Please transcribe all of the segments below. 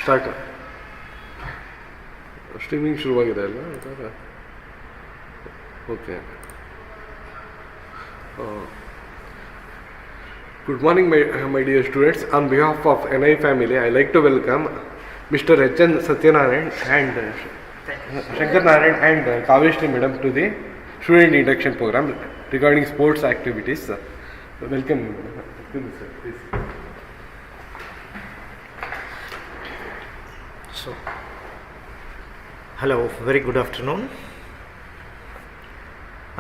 Start streaming ಶುರುವಾಗಿದೆ ಅಲ್ಲ okay Good morning my dear students. On behalf of NIE family, I like to welcome Mr. H.N. Satyanarayan and Shankar Narayan and Kaveshri madam to the student induction program regarding sports activities. Welcome. Please. So, hello, very good afternoon.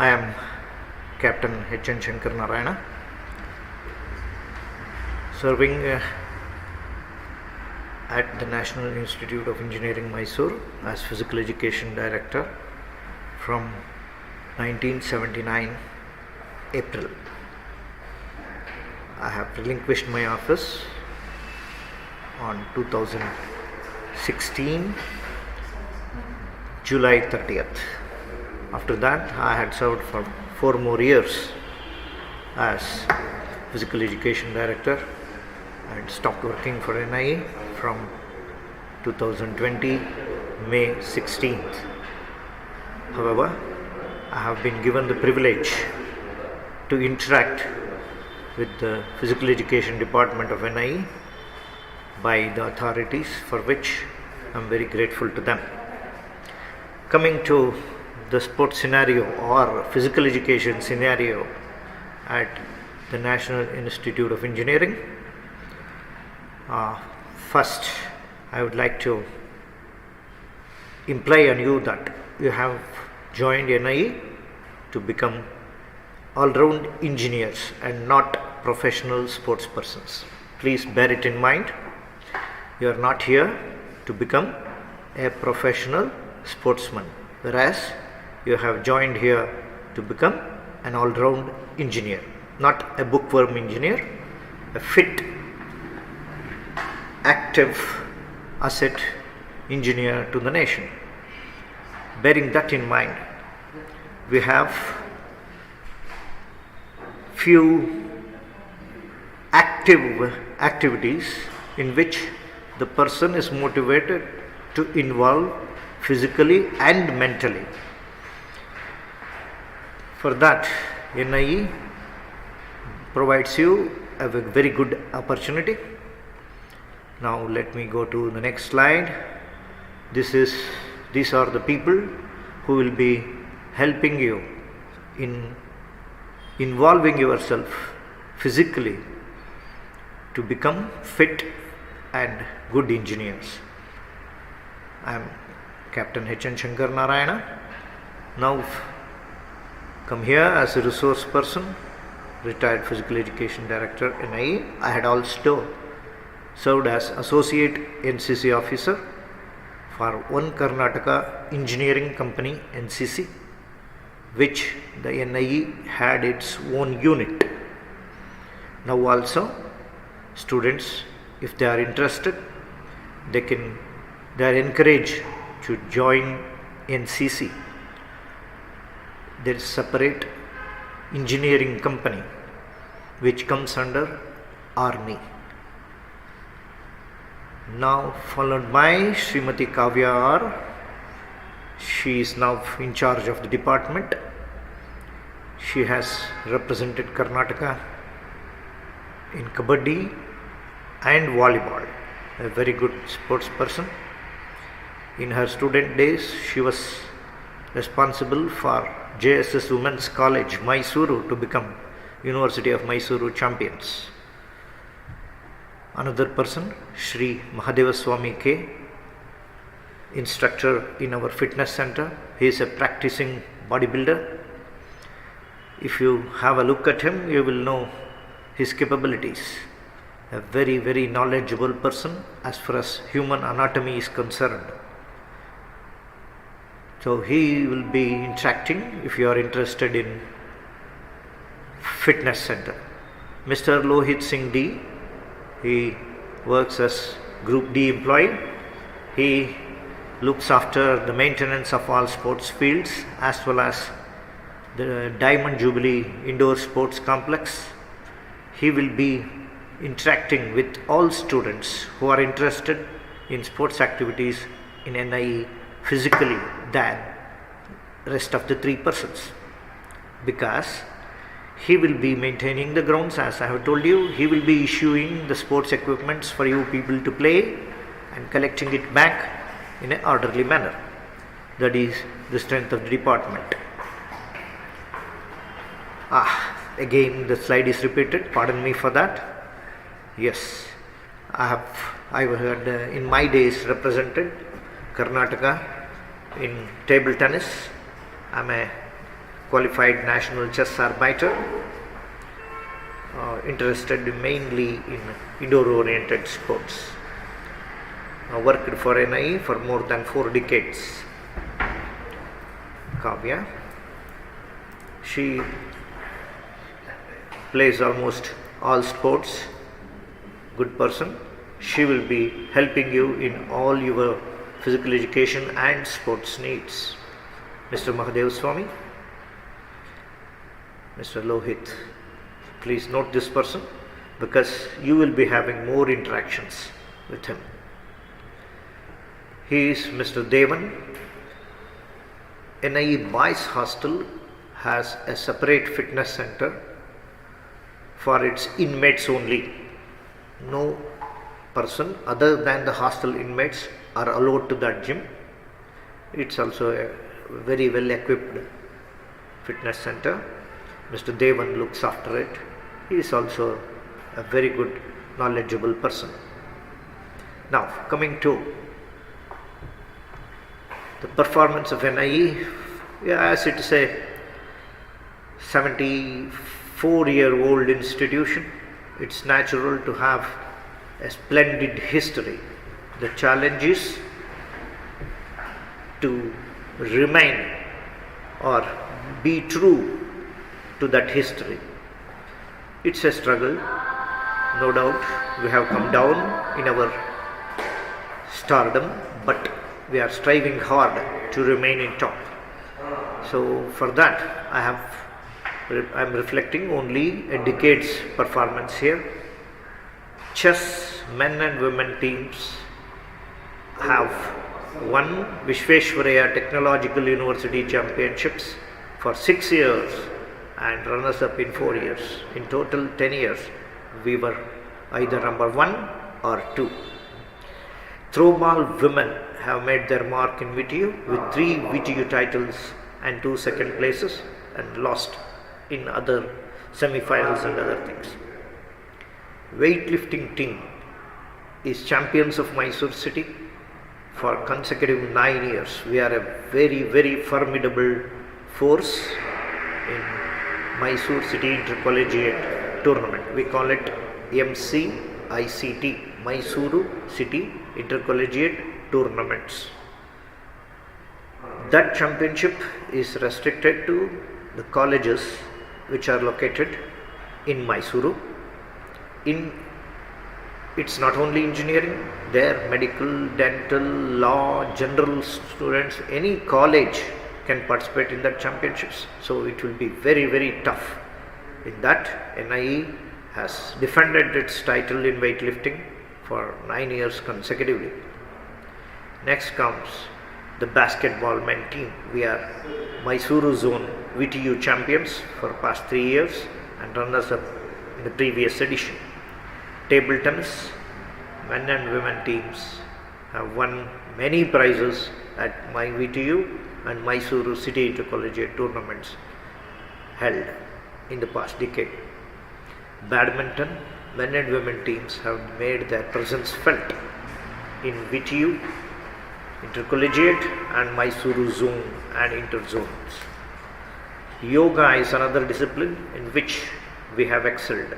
I am Captain H.N. Shankar Narayana, serving at the National Institute of Engineering, Mysore as Physical Education Director from 1979 April. I have relinquished my office on 2016 July 30th. After that, I had served for 4 more years as Physical Education Director and stopped working for NIE from 2020 May 16th. However, I have been given the privilege to interact with the Physical Education Department of NIE by the authorities, for which I am very grateful to them. Coming to the sports scenario or physical education scenario at the National Institute of Engineering, first I would like to imply on you that you have joined NIE to become all-round engineers and not professional sports persons. Please bear it in mind. You are not here to become a professional sportsman, whereas you have joined here to become an all-round engineer, not a bookworm engineer, a fit, active asset engineer to the nation. Bearing that in mind, we have few activities in which the person is motivated to involve physically and mentally. For that, NIE provides you a very good opportunity. Now let me go to the next slide. These are the people who will be helping you in involving yourself physically to become fit and good engineers. I am Captain H.N. Shankar Narayana. Now come here as a resource person, retired Physical Education Director NIE. I had also served as Associate NCC Officer for One Karnataka Engineering Company NCC, which the NIE had its own unit. Now also, students, if they are interested, they are encouraged to join NCC. There is separate engineering company which comes under Army. Now followed by Srimati Kavya R. She is now in charge of the department. She has represented Karnataka in Kabaddi and Volleyball. A very good sports person. In her student days, she was responsible for JSS Women's College, Mysuru, to become University of Mysuru champions. Another person, Shri Mahadeva Swami K, instructor in our fitness center. He is a practicing bodybuilder. If you have a look at him, you will know his capabilities. A very, very knowledgeable person as far as human anatomy is concerned. So he will be interacting if you are interested in fitness center. Mr. Lohit Singh D, he works as Group D employee. He looks after the maintenance of all sports fields as well as the Diamond Jubilee Indoor Sports Complex. He will be interacting with all students who are interested in sports activities in NIE physically than rest of the 3 persons, because he will be maintaining the grounds. As I have told you, he will be issuing the sports equipments for you people to play and collecting it back in an orderly manner. That is the strength of the department. Again the slide is repeated, pardon me for that. Yes, I've heard in my days represented Karnataka in table tennis. I'm a qualified national chess arbiter, interested mainly in indoor oriented sports. I worked for NIE for more than 4 decades. Kavya, she plays almost all sports, good person. She will be helping you in all your physical education and sports needs. Mr. Mahadev Swami, Mr. Lohit, please note this person because you will be having more interactions with him. He is Mr. Devan. NIE Boys Hostel has a separate fitness center for its inmates only. No person other than the hostel inmates are allowed to that gym. It's also a very well equipped fitness center. Mr. Devan looks after it. He is also a very good knowledgeable person. Now coming to the performance of NIE, as it is a 74-year-old institution, it's natural to have a splendid history. The challenge is to remain or be true to that history. It's a struggle, no doubt. We have come down in our stardom, but we are striving hard to remain in top. So for that I'm reflecting only a decade's performance here. Chess men and women teams have won Vishveshwaraya Technological University Championships for 6 years and runners up in 4 years. In total 10 years we were either number 1 or 2. Throwball women have made their mark in VTU with 3 VTU titles and 2 second places and lost in other semi-finals and other things. Weightlifting team is champions of Mysore city for consecutive 9 years. We are a very, very formidable force in Mysore city intercollegiate tournament. We call it MCICT, Mysuru City Intercollegiate Tournaments. That championship is restricted to the colleges which are located in Mysuru. It's not only engineering, there medical, dental, law, general students, any college can participate in that championships. So it will be very, very tough. In that, NIE has defended its title in weightlifting for 9 years consecutively. Next comes the basketball men team. We are Mysuru zone VTU champions for past 3 years and runners up in the previous edition. Table tennis, men and women teams have won many prizes at my VTU and Mysuru city intercollegiate tournaments held in the past decade. Badminton, men and women teams have made their presence felt in VTU, intercollegiate and Mysuru zone and interzones. Yoga is another discipline in which we have excelled.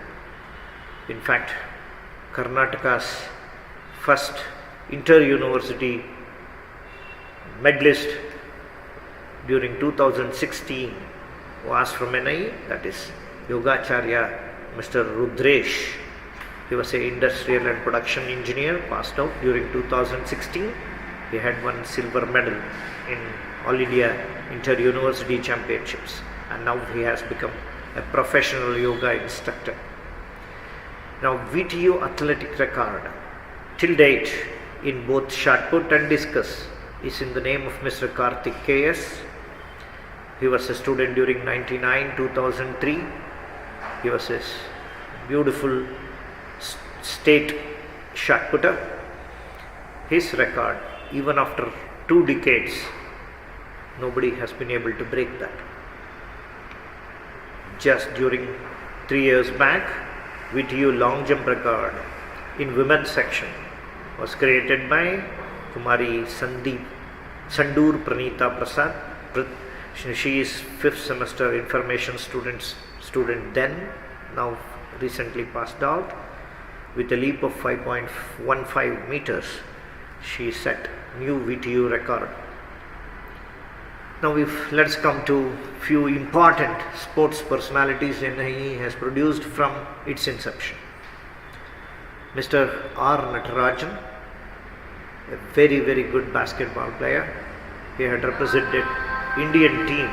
In fact, Karnataka's first inter-university medalist during 2016 was from NIE, that is Yogacharya Mr. Rudresh. He was an industrial and production engineer, passed out during 2016. He had won silver medal in All India Inter-University Championships and now he has become a professional yoga instructor. Now VTU athletic record till date in both shot put and discus is in the name of Mr. Karthik KS. He was a student during 99-2003. He was a beautiful state shot putter. His record, even after 2 decades, nobody has been able to break that. Just during 3 years back, VTU long jump record in women's section was created by Kumari Sandur Pranita Prasad. She is 5th semester information student then, now recently passed out. With a leap of 5.15 meters, she set new VTU record. Now let's come to few important sports personalities NIE has produced from its inception. Mr. R. Natarajan, a very good basketball player. He had represented Indian team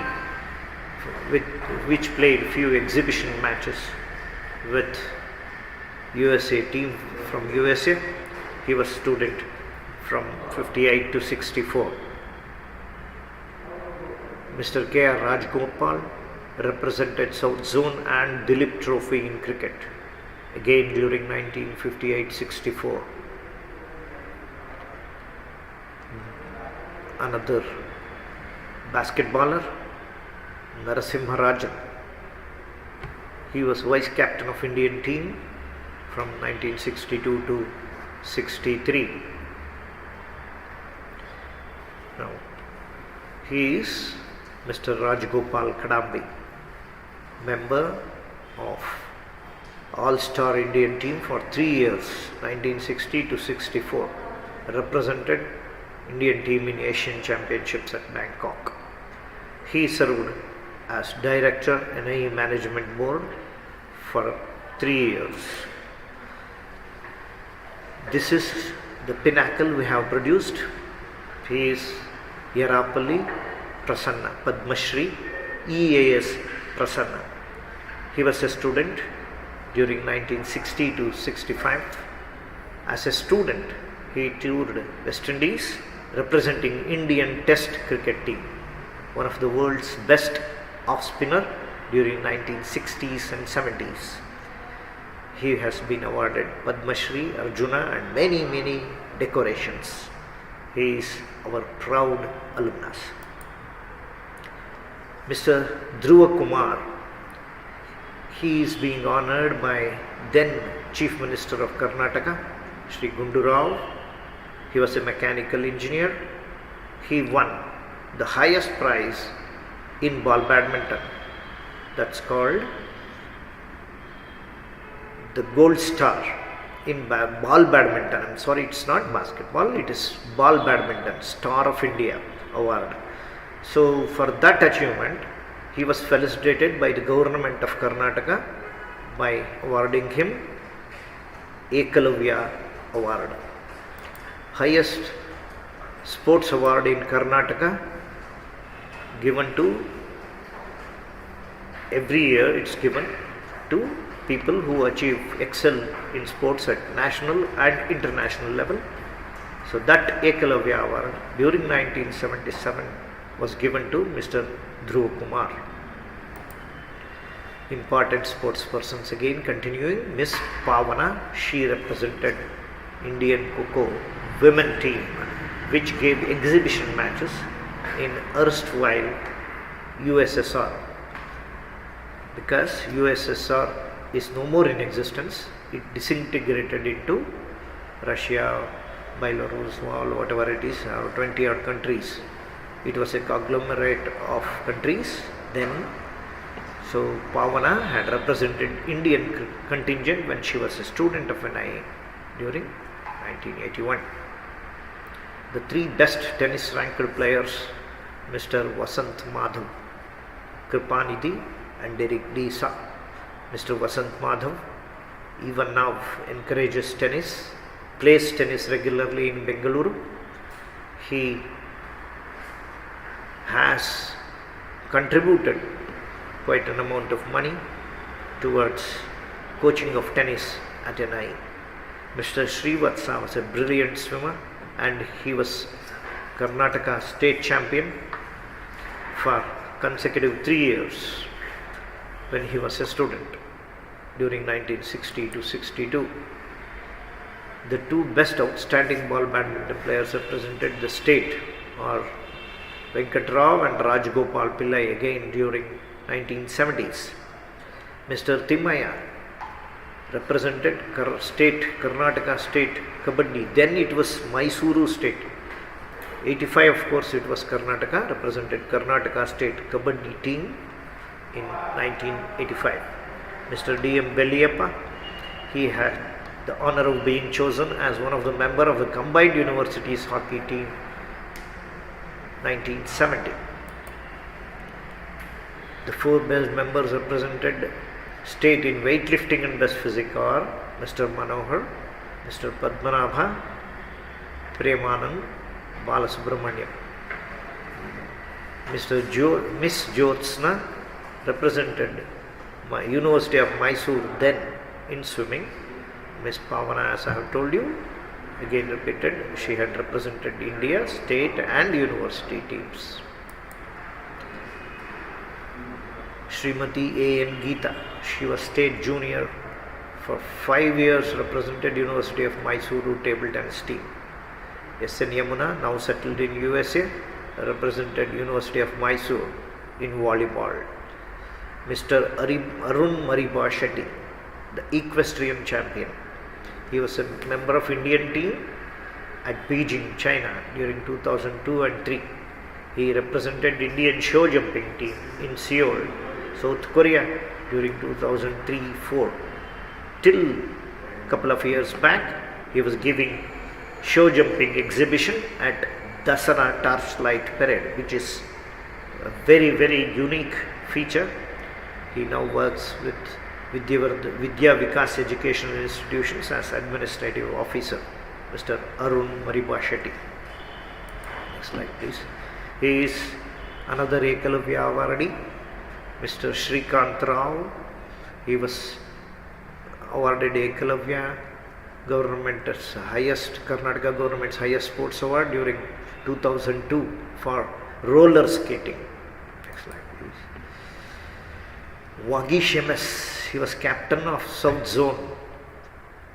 which played few exhibition matches with USA team from USA. He was student from 58 to 64. Mr. K. R. Rajgopal represented South Zone and Dilip Trophy in cricket, again during 1958-64. Another basketballer, Narasimha Rajan. He was vice captain of Indian team from 1962 to 63. Now, he is Mr. Rajgopal Kadambi, member of All-Star Indian team for 3 years, 1960 to 64, represented Indian team in Asian Championships at Bangkok. He served as Director NIE Management Board for 3 years. This is the pinnacle we have produced. He is Yarapalli Prasanna, Padma Shri, EAS Prasanna. He was a student during 1960 to 65. As a student, he toured West Indies representing Indian Test cricket team, one of the world's best off-spinner during 1960s and 70s. He has been awarded Padma Shri, Arjuna and many decorations. He is our proud alumnus. Mr. Dhruva Kumar, he is being honored by then Chief Minister of Karnataka, Shri Gundu Rao. He was a mechanical engineer. He won the highest prize in ball badminton. That's called the Gold Star in ball badminton. I'm sorry, it's not basketball, it is ball badminton, Star of India award. So for that achievement, he was felicitated by the government of Karnataka by awarding him Ekalavya award, highest sports award in Karnataka, given to every year. It's given to people who excel in sports at national and international level. So that Ekalavya award during 1977 was given to Mr. Dhruva Kumar. Important sports persons again continuing. Miss Pavana, she represented Indian Kho women team which gave exhibition matches in erstwhile USSR. Because USSR is no more in existence, it disintegrated into Russia, Belarus, whatever it is, 20 odd countries. It was a conglomerate of countries then. So Pavana had represented Indian contingent when she was a student of NIE during 1981. The 3 best tennis ranked players, Mr. Vasant Madhav, Kripanidhi and Derek Disa. Mr. Vasant Madhav even now encourages tennis, plays tennis regularly in Bengaluru. He has contributed quite an amount of money towards coaching of tennis at NIE. Mr. Srivatsa was a brilliant swimmer, and he was Karnataka state champion for consecutive 3 years when he was a student during 1960 to 62. The two best outstanding ball badminton players represented the state are Venkatrao and Rajgopal Pillai again during 1970s. Mr. Timmaya represented Karnataka state Kabaddi. Then it was Mysuru state. 85, of course, it was Karnataka, represented Karnataka state Kabaddi team in 1985. Mr. D.M. Belliyappa, he had the honor of being chosen as one of the member of the combined universities hockey team 1970. The four best members represented state in weightlifting and best physique are Mr. Manohar, Mr. Padmanabha, Premanand, Balasubramaniam. Miss Jyotsna represented University of Mysore then in swimming. Miss Pavana, as I have told you, again repeated, she had represented India, state and university teams. Srimati A.N. Geeta, she was state junior for 5 years, represented University of Mysuru table tennis team. S.N. Yamuna, now settled in USA, represented University of Mysore in volleyball. Mr. Arun Mariba Shetty, the equestrian champion. He was a member of Indian team at Beijing, China during 2002 and 3. He represented Indian show jumping team in Seoul, South Korea during 2003-4. Till a couple of years back, he was giving show jumping exhibition at Dasara Torchlight Parade, which is a very, very unique feature. He now works with Vidya Vikas Educational Institutions as Administrative Officer, Mr. Arun Mariba Shetty. Next slide, please. He is another Ekalavya Awardee, Mr. Shrikant Rao. He was awarded Ekalavya government's highest, Karnataka government's highest sports award during 2002 for roller skating. Next slide, please. Wagish MS, he was captain of South Zone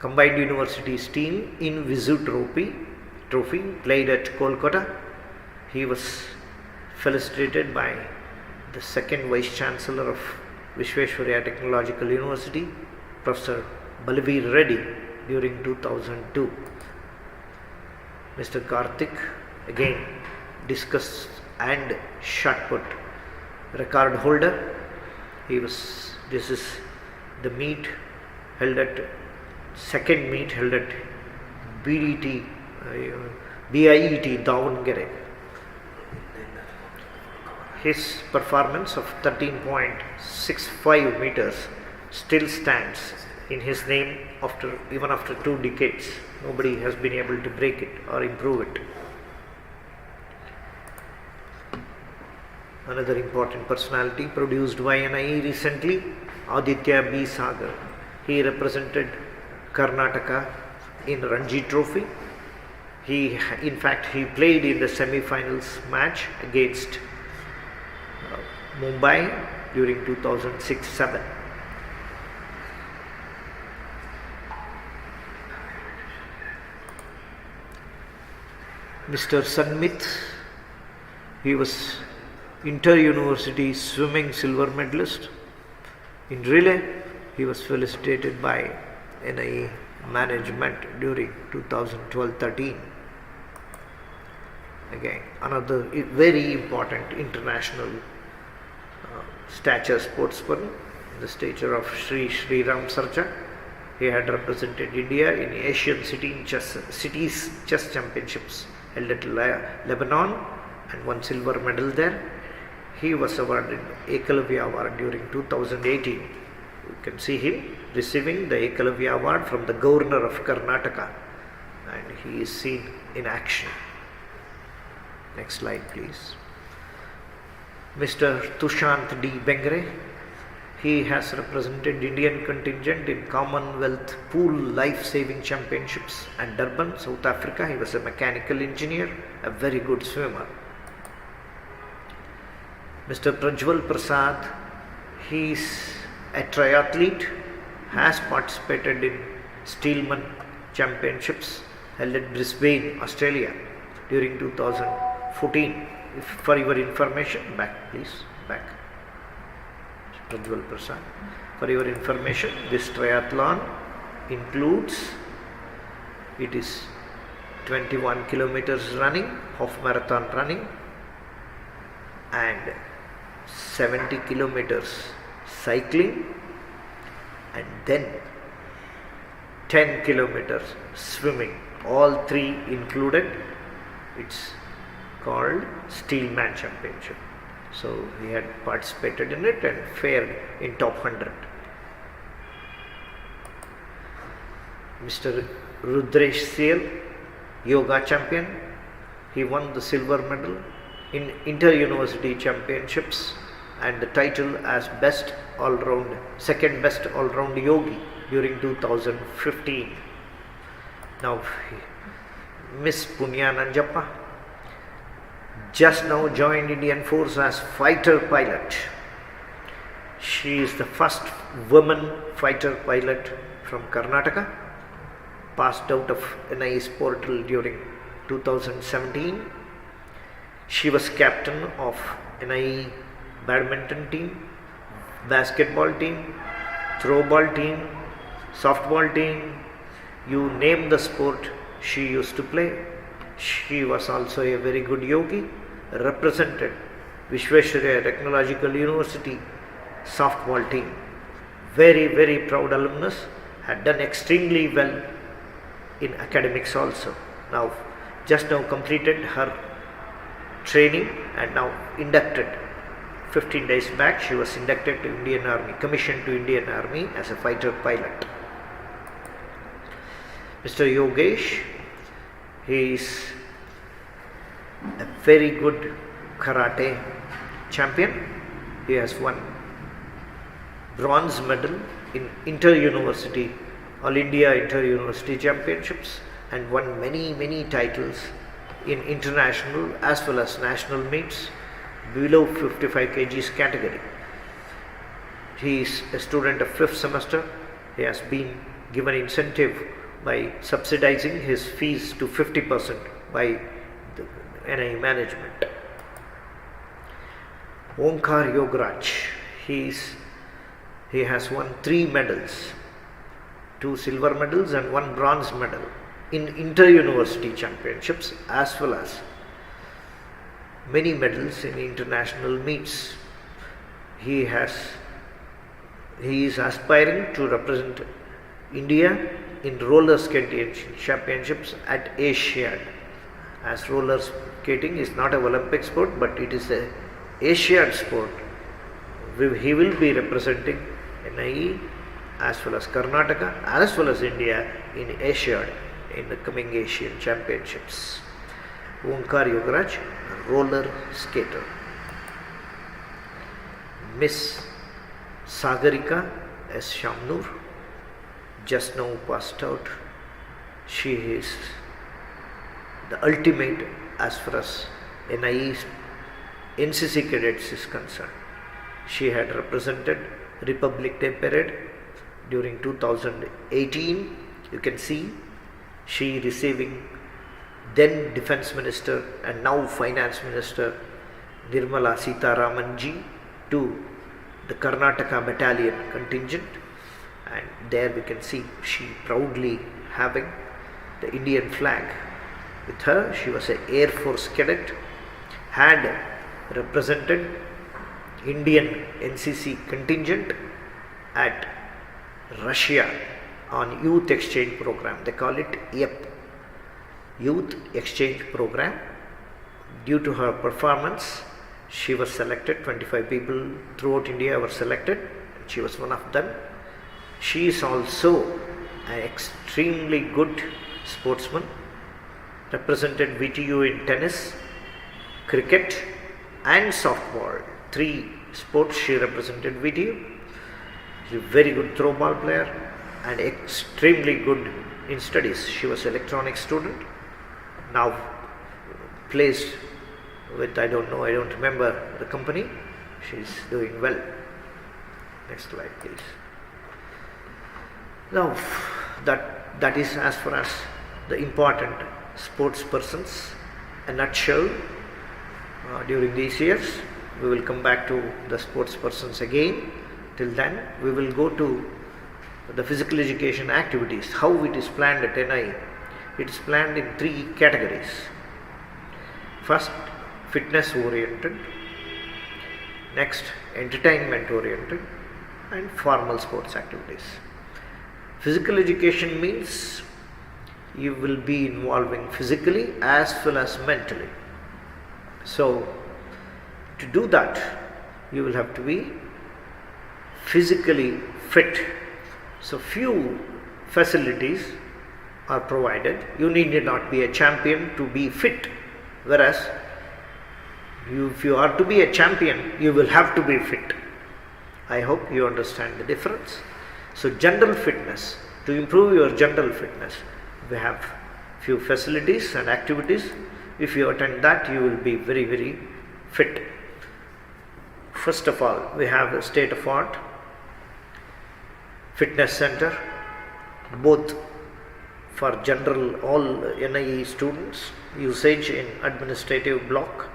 Combined Universities team in Visu Trophy played at Kolkata. He was felicitated by the second Vice Chancellor of Vishweshwarya Technological University, Professor Balveer Reddy, during 2002. Mr. Karthik, again discus and shot put record holder. This is the meet held at second meet held at BIET Davangere. His performance of 13.65 meters still stands in his name even after 2 decades. Nobody has been able to break it or improve it. Another important personality produced by NIE recently, Aditya B. Sagar. He represented Karnataka in Ranji Trophy. In fact, he played in the semi-finals match against Mumbai during 2006-7. Mr. Sanmit, he was inter-university swimming silver medalist. In relay, he was felicitated by NIE management during 2012-13. Again, another very important international stature sportsman, the stature of Sri Ram Sarja. He had represented India in Asian Cities Chess Championships held at Lebanon and won silver medal there. He was awarded Ekalavya Award during 2018. You can see him receiving the Ekalavya Award from the Governor of Karnataka, and he is seen in action. Next slide, please. Mr. Tushant D. Bengre, He has represented Indian contingent in Commonwealth Pool Life Saving Championships at Durban, South Africa. He was a mechanical engineer, a very good swimmer. Mr. Prajwal Prasad, he is a triathlete, has participated in Steelman Championships held at Brisbane, Australia during 2014. For your information, back please, back. Prajwal Prasad. For your information, this triathlon includes, it is 21 kilometers running, half marathon running, and 70 kilometers cycling, and then 10 kilometers swimming. All three included. It's called Steelman Championship. So he had participated in it and fared in top 100. Mr. Rudresh Sel, yoga champion. He won the silver medal in inter-university championships and the title as best all-round, second best all-round yogi during 2015. Now Miss Punya Nanjappa just now joined Indian Force as fighter pilot. She is the first woman fighter pilot from Karnataka, passed out of NIE's portal during 2017. She was captain of NIE badminton team, basketball team, throwball team, softball team, you name the sport she used to play. She was also a very good yogi, represented Vishweshwarya Technological University softball team. Very, very proud alumnus, had done extremely well in academics also. Now, just now completed her training and now inducted. 15 days back, she was inducted to Indian Army, commissioned to Indian Army as a fighter pilot. Mr. Yogesh, he is a very good karate champion. He has won bronze medal in inter-university, All India Inter-University Championships, and won many titles in international as well as national meets below 55 kgs category. He is a student of 5th semester. He has been given incentive by subsidizing his fees to 50% by the NIE management. Omkar Yogaraj, he has won 3 medals, 2 silver medals and 1 bronze medal in inter-university championships as well as many medals in international meets. He is aspiring to represent India in roller skating championships at Asiad. As roller skating is not an Olympic sport, but it is a Asiad sport. He will be representing NIE as well as Karnataka as well as India in Asiad in the coming Asian championships. Omkar Yogaraj, roller skater. Miss Sagarika S. Shamnur, just now passed out. She is the ultimate as far as NIE NCC cadets is concerned. She had represented Republic Day Parade during 2018. You can see she receiving then Defence Minister and now Finance Minister Nirmala Sitharamanji to the Karnataka Battalion contingent, and there we can see she proudly having the Indian flag with her. She was an Air Force cadet, had represented Indian NCC contingent at Russia on youth exchange program. They call it YEP, Youth Exchange Program. Due to her performance, she was selected. 25 people throughout India were selected. She was one of them. She is also an extremely good sportsman, represented VTU in tennis, cricket and softball. 3 sports she represented VTU. She's a very good throw ball player and extremely good in studies. She was electronics student, now placed with, I don't remember the company. She's doing well. Next slide please. Now that is as far as the important sports persons, a nutshell during these years. We will come back to the sports persons again. Till then we will go to the physical education activities, how it is planned at NIE. It is planned in 3 categories. First, fitness oriented, next entertainment oriented, and formal sports activities. Physical education means you will be involving physically as well as mentally. So to do that you will have to be physically fit. So few facilities are provided. You need not be a champion to be fit, whereas if you are to be a champion, you will have to be fit. I hope you understand the difference. So general fitness, to improve your general fitness, we have few facilities and activities. If you attend that, you will be very, very fit. First of all, we have a state-of-art fitness center, both for general all NIE students, usage in administrative block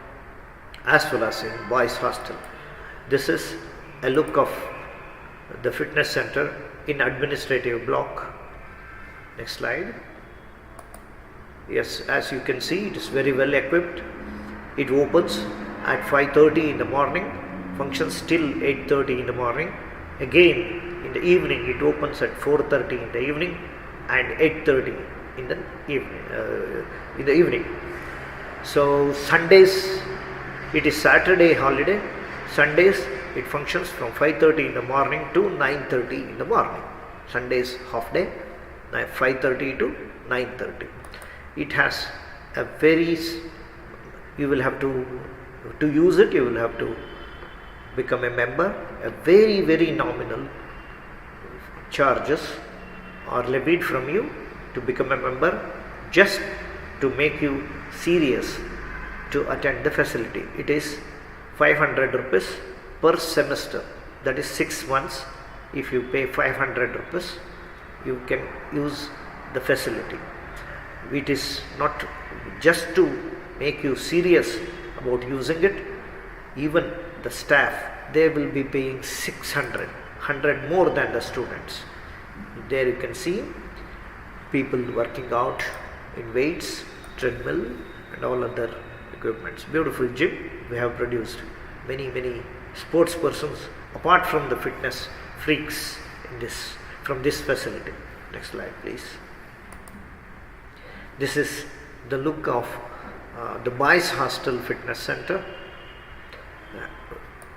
as well as in boys hostel. This is a look of the fitness center in administrative block. Next slide. Yes, as you can see, it is very well equipped. It opens at 5:30 in the morning, functions till 8:30 in the morning. Again in the evening it opens at 4:30 in the evening and 8:30 in the evening. So Sundays, it is Saturday holiday. Sundays it functions from 5:30 in the morning to 9:30 in the morning. Sundays half day, 5:30 to 9:30. It has a very, you will have to use it, you will have to become a member. A very, very nominal charges are levied from you to become a member, just to make you serious to attend the facility. It is 500 rupees per semester, that is 6 months. If you pay 500 rupees, you can use the facility. It is not just to make you serious about using it. Even the staff, they will be paying 100 more than the students. There you can see people working out in weights, treadmill and all other equipments. Beautiful gym. We have produced many sports persons apart from the fitness freaks from this facility. Next slide please. This is the look of the boys hostel fitness center.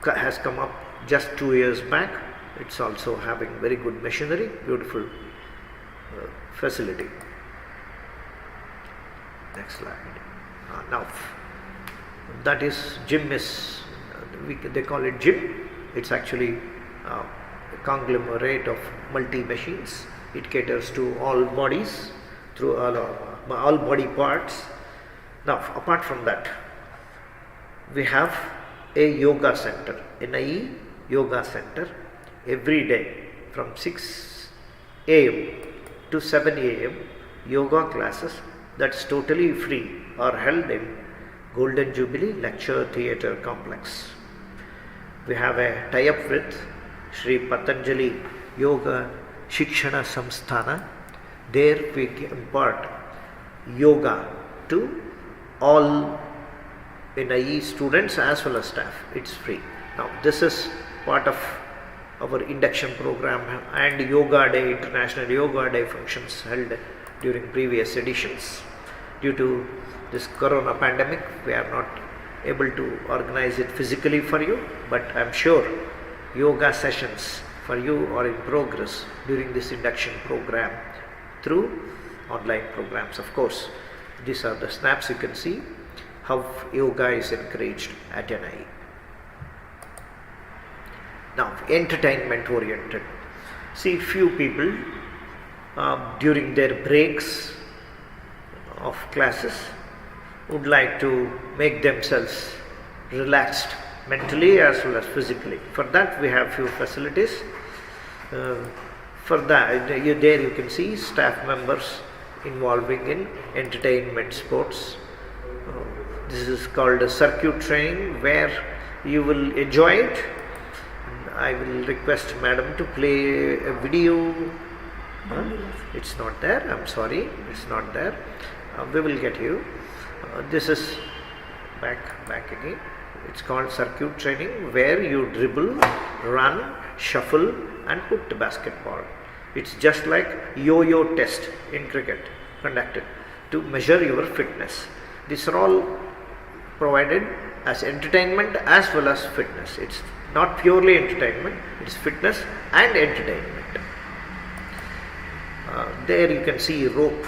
Has come up just 2 years back. It's also having very good machinery, beautiful facility. Next slide. Now that is gym is they call it gym. It's actually a conglomerate of multi machines. It caters to all bodies, through all body parts. Now apart from that, we have a yoga center, NIE yoga center. Every day from 6 a.m. to 7 a.m. yoga classes, that's totally free, are held in Golden Jubilee Lecture Theatre Complex. We have a tie-up with Sri Patanjali Yoga Shikshana Samsthana. There we impart yoga to all NIE students as well as staff. It's free. Now this is part of our induction program and Yoga Day, International Yoga Day functions held during previous editions. Due to this corona pandemic, we are not able to organize it physically for you, but I am sure yoga sessions for you are in progress during this induction program through online programs. Of course, these are the snaps. You can see how yoga is encouraged at NIE. Now, entertainment oriented. See, few people during their breaks of classes would like to make themselves relaxed mentally as well as physically. For that we have few facilities. For that, there you can see staff members involving in entertainment sports. This is called a circuit training where you will enjoy it. I will request madam to play a video. It's not there, I'm sorry, it's not there. We will get you. This is back again. It's called circuit training where you dribble, run, shuffle and put the basketball. It's just like yo-yo test in cricket conducted to measure your fitness. These are all provided as entertainment as well as fitness. It's not purely entertainment, it's fitness and entertainment. There you can see rope,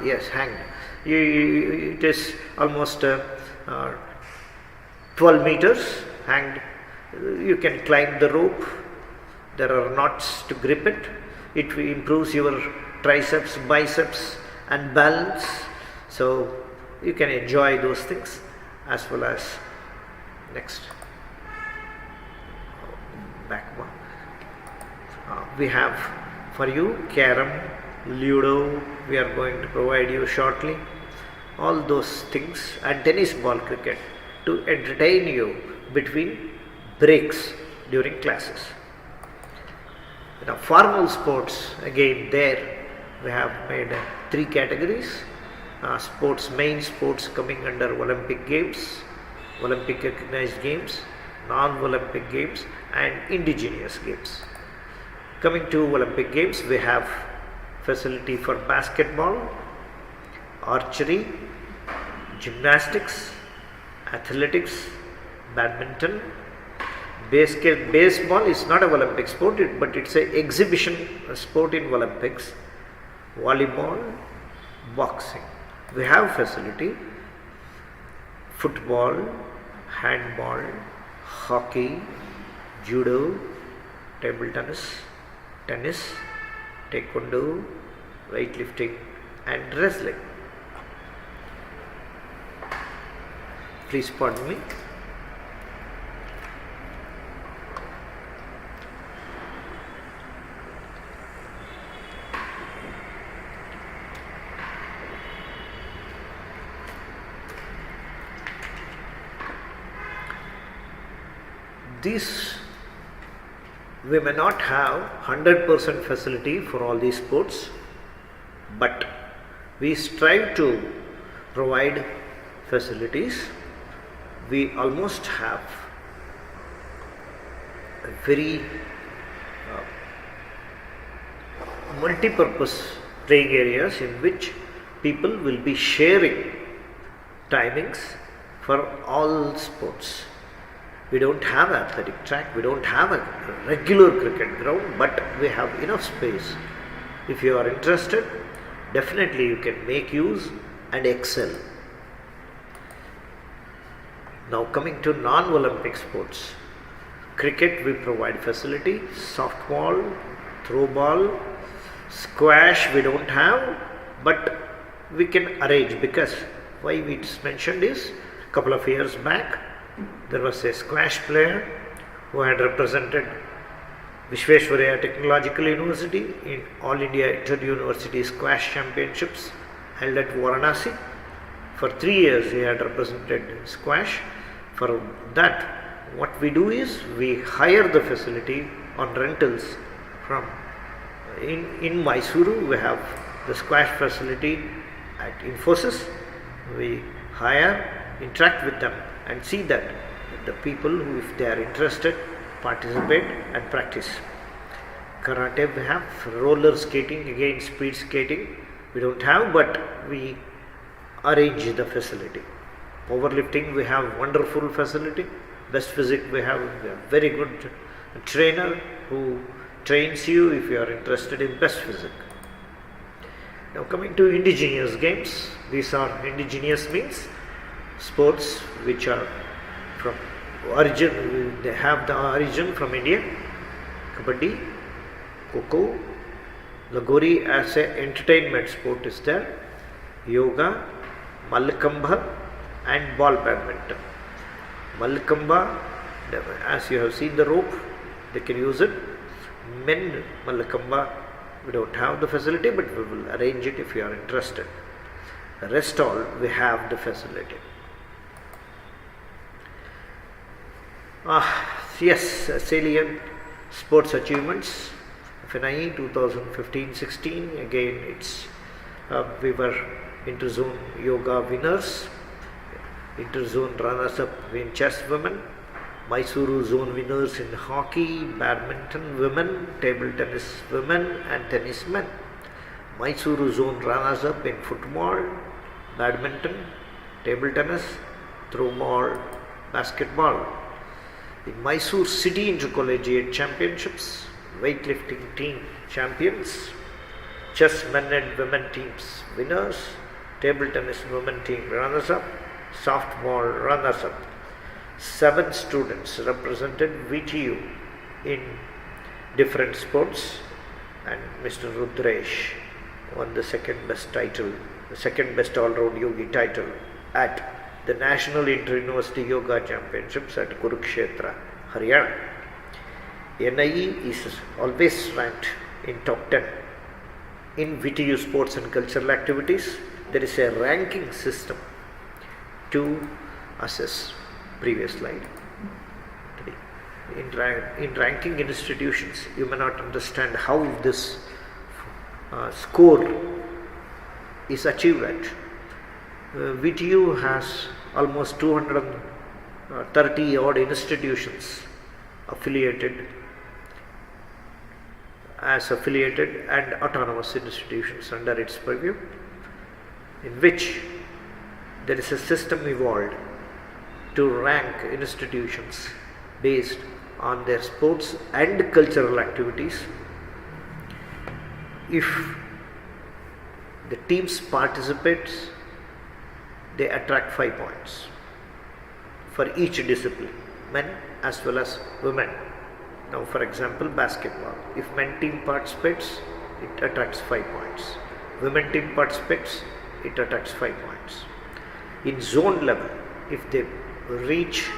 yes, hanged. It is almost 12 meters hanged. You can climb the rope. There are knots to grip it. It improves your triceps, biceps and balance. So you can enjoy those things as well as next back one. We have for you carom, ludo, we are going to provide you shortly. All those things and tennis ball cricket to entertain you between breaks during classes. Now formal sports, again there we have made 3 categories. Main sports coming under Olympic Games, Olympic recognized games, non-Olympic games and indigenous games. Coming to Olympic Games, we have facility for basketball, archery, gymnastics, athletics, badminton. Baseball is not an Olympic sport, but it's an exhibition sport in Olympics. Volleyball, boxing. We have facility, football, handball, hockey, judo, table tennis, taekwondo, weightlifting and wrestling. Please pardon me. We may not have 100% facility for all these sports, but we strive to provide facilities. We almost have a very multi-purpose playing areas in which people will be sharing timings for all sports. We don't have an athletic track, we don't have a regular cricket ground, but we have enough space. If you are interested, definitely you can make use and excel. Now coming to non-Olympic sports. Cricket we provide facility, softball, throw ball, squash we don't have, but we can arrange, because why it's mentioned is a couple of years back there was a squash player who had represented Vishveshwaraya Technological University in All India Inter-University Squash Championships held at Varanasi. For 3 years he had represented squash. For that, what we do is we hire the facility on rentals from in Mysuru. We have the squash facility at Infosys. We hire, interact with them and see that the people who, if they are interested, participate and practice. Karate we have, roller skating, again speed skating we don't have, but we arrange the facility. Powerlifting we have wonderful facility. Best physique we have a very good trainer who trains you if you are interested in best physique. Now coming to indigenous games, these are indigenous means sports which are from origin, they have the origin from India. Kabaddi, Kho, Lagori as an entertainment sport is there, yoga, Malakamba and ball badminton. Malakamba, as you have seen the rope, they can use it. Men Malakamba, we don't have the facility, but we will arrange it if you are interested. The rest all, we have the facility. Yes, salient sports achievements of NIE 2015-16. Again, it's we were interzone yoga winners, interzone runners-up in chess women, Mysuru zone winners in hockey, badminton women, table tennis women and tennis men, Mysuru zone runners-up in football, badminton, table tennis, throwball, basketball. In Mysore City Intercollegiate Championships, weightlifting team champions, chess men and women teams winners, table tennis women team runners-up, softball runners-up. 7 students represented VTU in different sports, and Mr. Rudresh won the second best title, the second best all-round yogi title at the National Inter-University Yoga Championships at Kurukshetra, Haryana. NIE is always ranked in top 10 in VTU sports and cultural activities. There is a ranking system to assess. Previous slide. In ranking institutions, you may not understand how this score is achieved at. VTU has almost 230 odd institutions affiliated and autonomous institutions under its purview, in which there is a system evolved to rank institutions based on their sports and cultural activities. If the teams participates, they attract 5 points for each discipline, men as well as women. Now, for example, basketball. If men team participates, it attracts 5 points. Women team participates, it attracts 5 points. In zone level, if they reach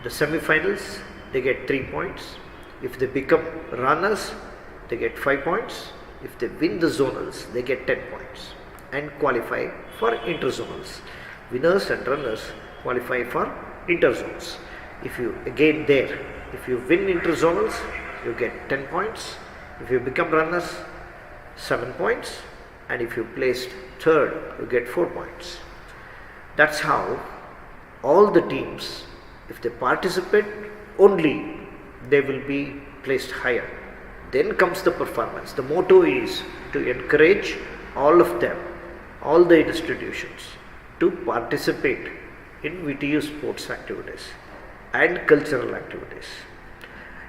the semi-finals, they get 3 points. If they become runners, they get 5 points. If they win the zonals, they get 10 points and qualify for interzonals. Winners and runners qualify for interzones. If you win interzonals, you get 10 points. If you become runners, 7 points, and if you placed third, you get 4 points. That's how all the teams, if they participate only, they will be placed higher. Then comes the performance. The motto is to encourage all of them, all the institutions, to participate in VTU sports activities and cultural activities.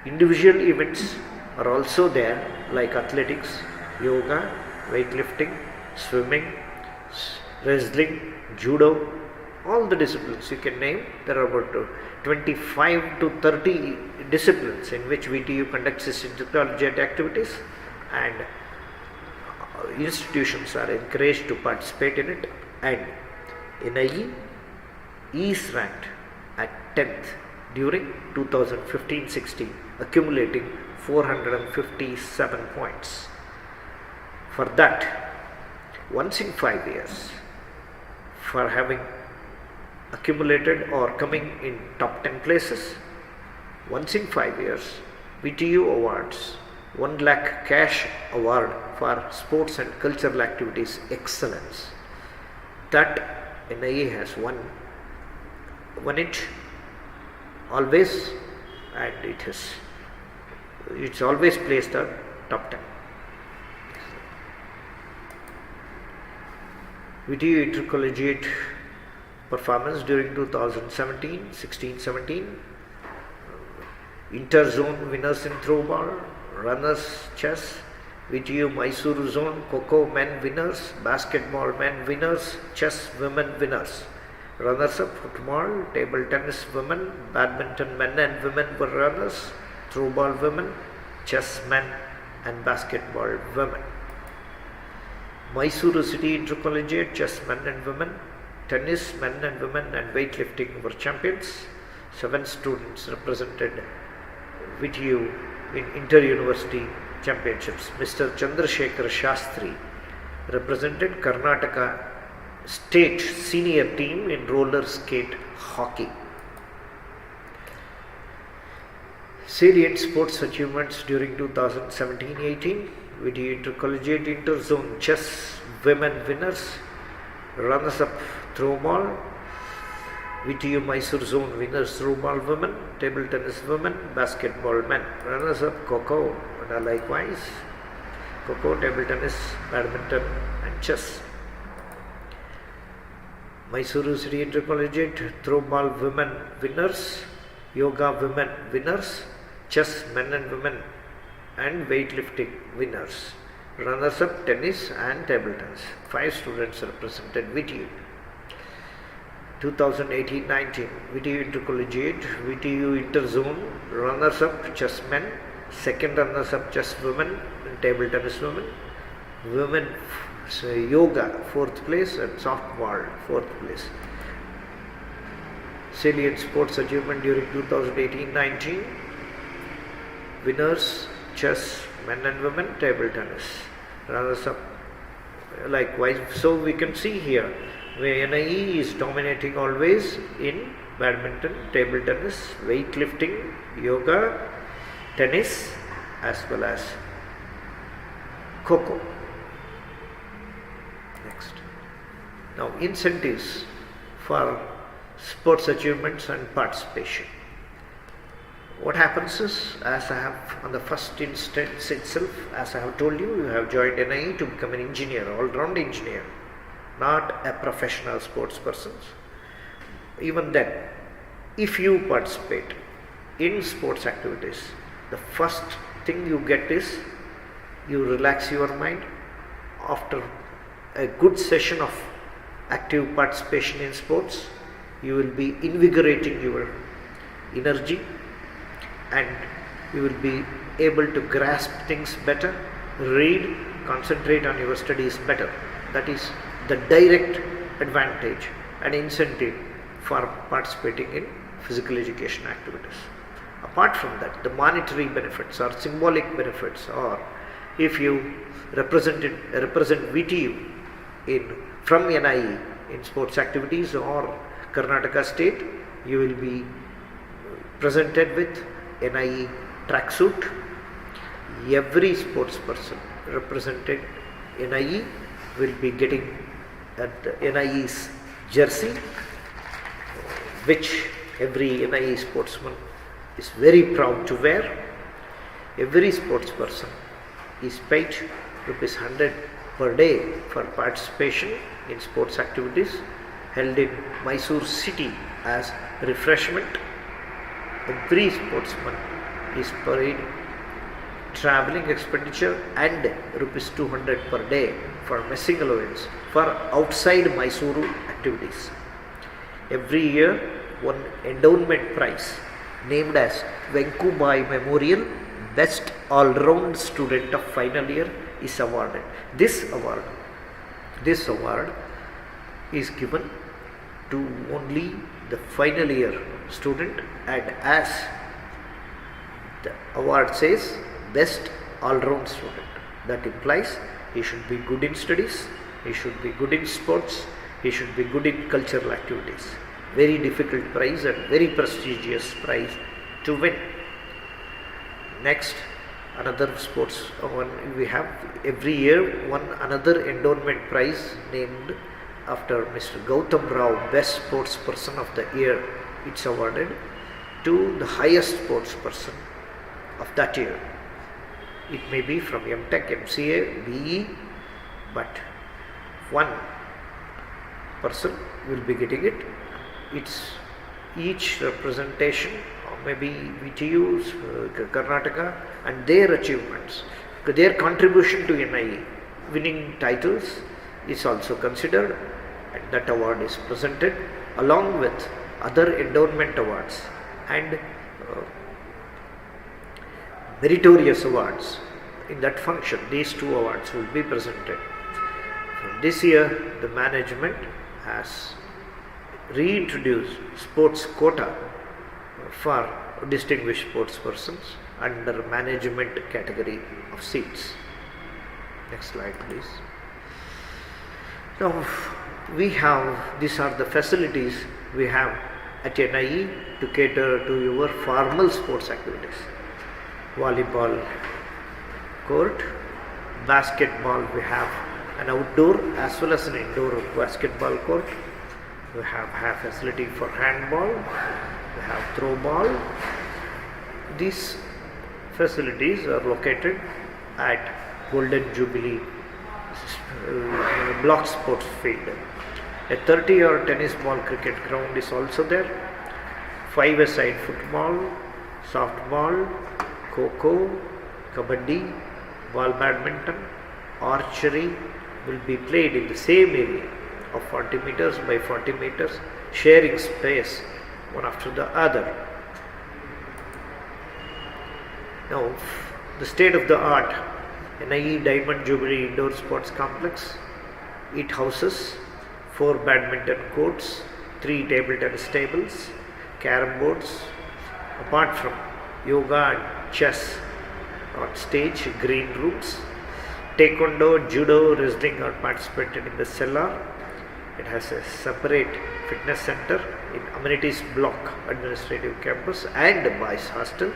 Individual events are also there, like athletics, yoga, weightlifting, swimming, wrestling, judo, all the disciplines you can name. There are about 25 to 30 disciplines in which VTU conducts its intercollegiate activities, and institutions are encouraged to participate in it. And NIE is ranked at 10th during 2015-16, accumulating 457 points. For that, once in 5 years, for having accumulated or coming in top 10 places, once in 5 years, VTU awards 1 lakh cash award for sports and cultural activities excellence. That NIE has won it always, and it's always placed at top 10. VTU intercollegiate performance during 2017, interzone winners in throwball, runners chess, VTU Mysuru zone Kho men winners, basketball men winners, chess women winners, runners-up football, table tennis women, badminton men and women were runners, throwball women, chess men and basketball women. Mysuru City Intercollegiate Chess men and women, tennis men and women and weightlifting were champions. 7 students represented VTU in inter-university championships. Mr. Chandrasekhar Shastri represented Karnataka state senior team in roller skate hockey. Salient sports achievements during 2017-18. VTU Intercollegiate Interzone Chess Women winners, runners-up throwball. VTU Mysore Zone winners throwball women, table tennis women, basketball men, runners-up Kho-Kho and likewise Kho-Kho, table tennis, badminton and chess. Mysuru City Intercollegiate throwball women winners, yoga women winners, chess men and women and weightlifting winners, runners-up tennis and table tennis. 5 students represented VTU. 2018-19 VTU Intercollegiate, VTU Interzone, runners-up chess men, second runners-up chess women and table tennis women, women yoga 4th place and softball 4th place. Salient sports achievement during 2018-19, winners chess men and women, table tennis, runners-up likewise. So we can see here where NIE is dominating always in badminton, table tennis, weightlifting, yoga, tennis as well as Kho-Kho. Next. Now incentives for sports achievements and participation. What happens is, as I have on the first instance itself, as I have told you, you have joined NIE to become an engineer, all-round engineer, not a professional sports person. Even then, if you participate in sports activities, the first thing you get is you relax your mind. After a good session of active participation in sports, you will be invigorating your energy and you will be able to grasp things better, read, concentrate on your studies better. That is the direct advantage and incentive for participating in physical education activities. Apart from that, the monetary benefits or symbolic benefits, or if you represent VTU from NIE in sports activities or Karnataka state, you will be presented with NIE tracksuit. Every sports person represented NIE will be getting NIE's jersey, which every NIE sportsman is very proud to wear. Every sports person is paid ₹100 per day for participation in sports activities held in Mysore city as refreshment. Every sportsman is paid travelling expenditure and ₹200 per day for messing allowance for outside Mysuru activities. Every year, one endowment prize named as Venkubai Memorial Best All-Round Student of Final Year is awarded. This award is given to only the final year student, and as the award says, Best All-Round Student, that implies he should be good in studies, he should be good in sports, he should be good in cultural activities. Very difficult prize and very prestigious prize to win. Next, another sports one, we have every year another endowment prize named after Mr. Gautam Rao, Best Sports Person of the Year. It's awarded to the highest sports person of that year. It may be from MTech, MCA, BE, but one person will be getting it. It's each representation, or maybe VTUs, Karnataka, and their achievements, their contribution to NIE, winning titles is also considered, and that award is presented along with other endowment awards and meritorious awards in that function, these two awards will be presented. From this year, the management has reintroduced sports quota for distinguished sports persons under management category of seats. Next slide, please. Now, these are the facilities we have at NIE to cater to your formal sports activities. Volleyball court, basketball, we have an outdoor as well as an indoor basketball court. We have facility for handball, we have throw ball. These facilities are located at Golden Jubilee block sports field. A 30-yard tennis ball cricket ground is also there. 5-a-side football, softball, kho-kho, kabaddi, ball badminton, archery will be played in the same area of 40 meters by 40 meters, sharing space one after the other. Now, the state of the art NIE Diamond Jubilee Indoor Sports Complex, it houses 4 badminton courts, 3 table tennis tables, carom boards. Apart from yoga and chess on stage, green rooms, taekwondo, judo, wrestling are participated in the cellar. It has a separate fitness center in amenities block, administrative campus and boys hostel.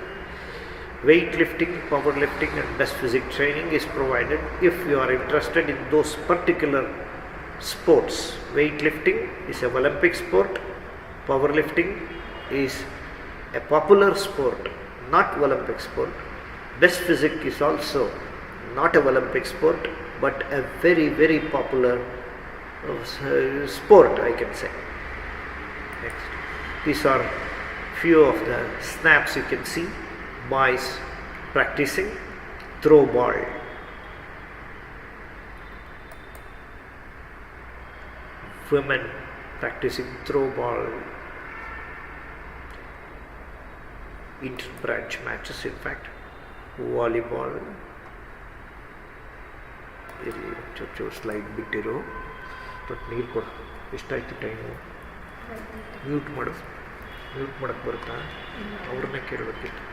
Weightlifting, powerlifting and best physique training is provided if you are interested in those particular sports. Weightlifting is a Olympic sport. Powerlifting is a popular sport, not Olympic sport. Best physique is also not a Olympic sport, but a very, very popular sport, I can say. Next. These are few of the snaps you can see. Boys practicing throw ball. Women practicing throw ball. Inter-branch matches, in fact. Volleyball. Slide ಬಿಟ್ಟಿರು but ನೀರು ಕೊಡು. ಎಷ್ಟಾಯ್ತು time? Mute ಮಾಡೋಕ್ಕೆ ಬರುತ್ತಾ? ಅವ್ರನ್ನೇ ಕೇಳಬೇಕಿತ್ತು.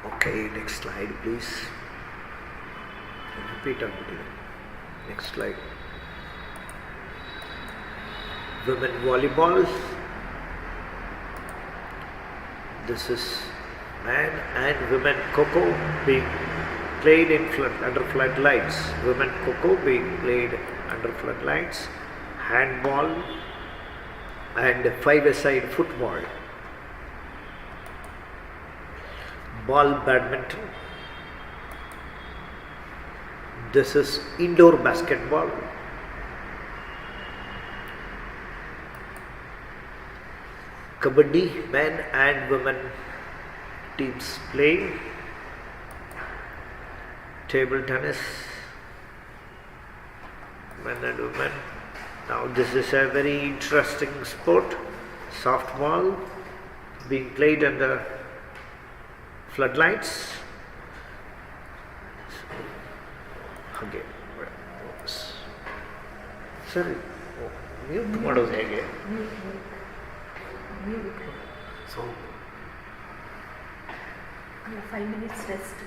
Okay, next slide please. Repeat on video. Next slide. Women volleyball. This is man and women kho-kho being played under floodlights. Women kho-kho being played under floodlights. Handball and 5-a-side football. Ball badminton. This is indoor basketball. Kabaddi, men and women teams playing. Table tennis, men and women. Now this is a very interesting sport. Softball being played under floodlights. Again, sorry, mute ಮಾಡೋದು ಹೇಗೆ? So 5 minutes rest.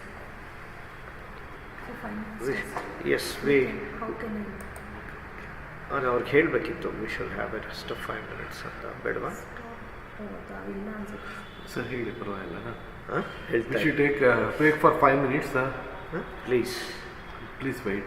For 5 minutes rest. Yes, we. How can I? ಅವ್ರಿಗೆ ಹೇಳಬೇಕಿತ್ತು we should have a rest of 5 minutes ಅಂತ ಬೇಡವಾ? ಇಲ್ಲ ಅನ್ಸುತ್ತೆ. Sir ಹೇಳಿ ಪರವಾಗಿಲ್ಲ. ಹೇಳ್ತಾ we should take a break for 5 minutes, sir. Please Please wait.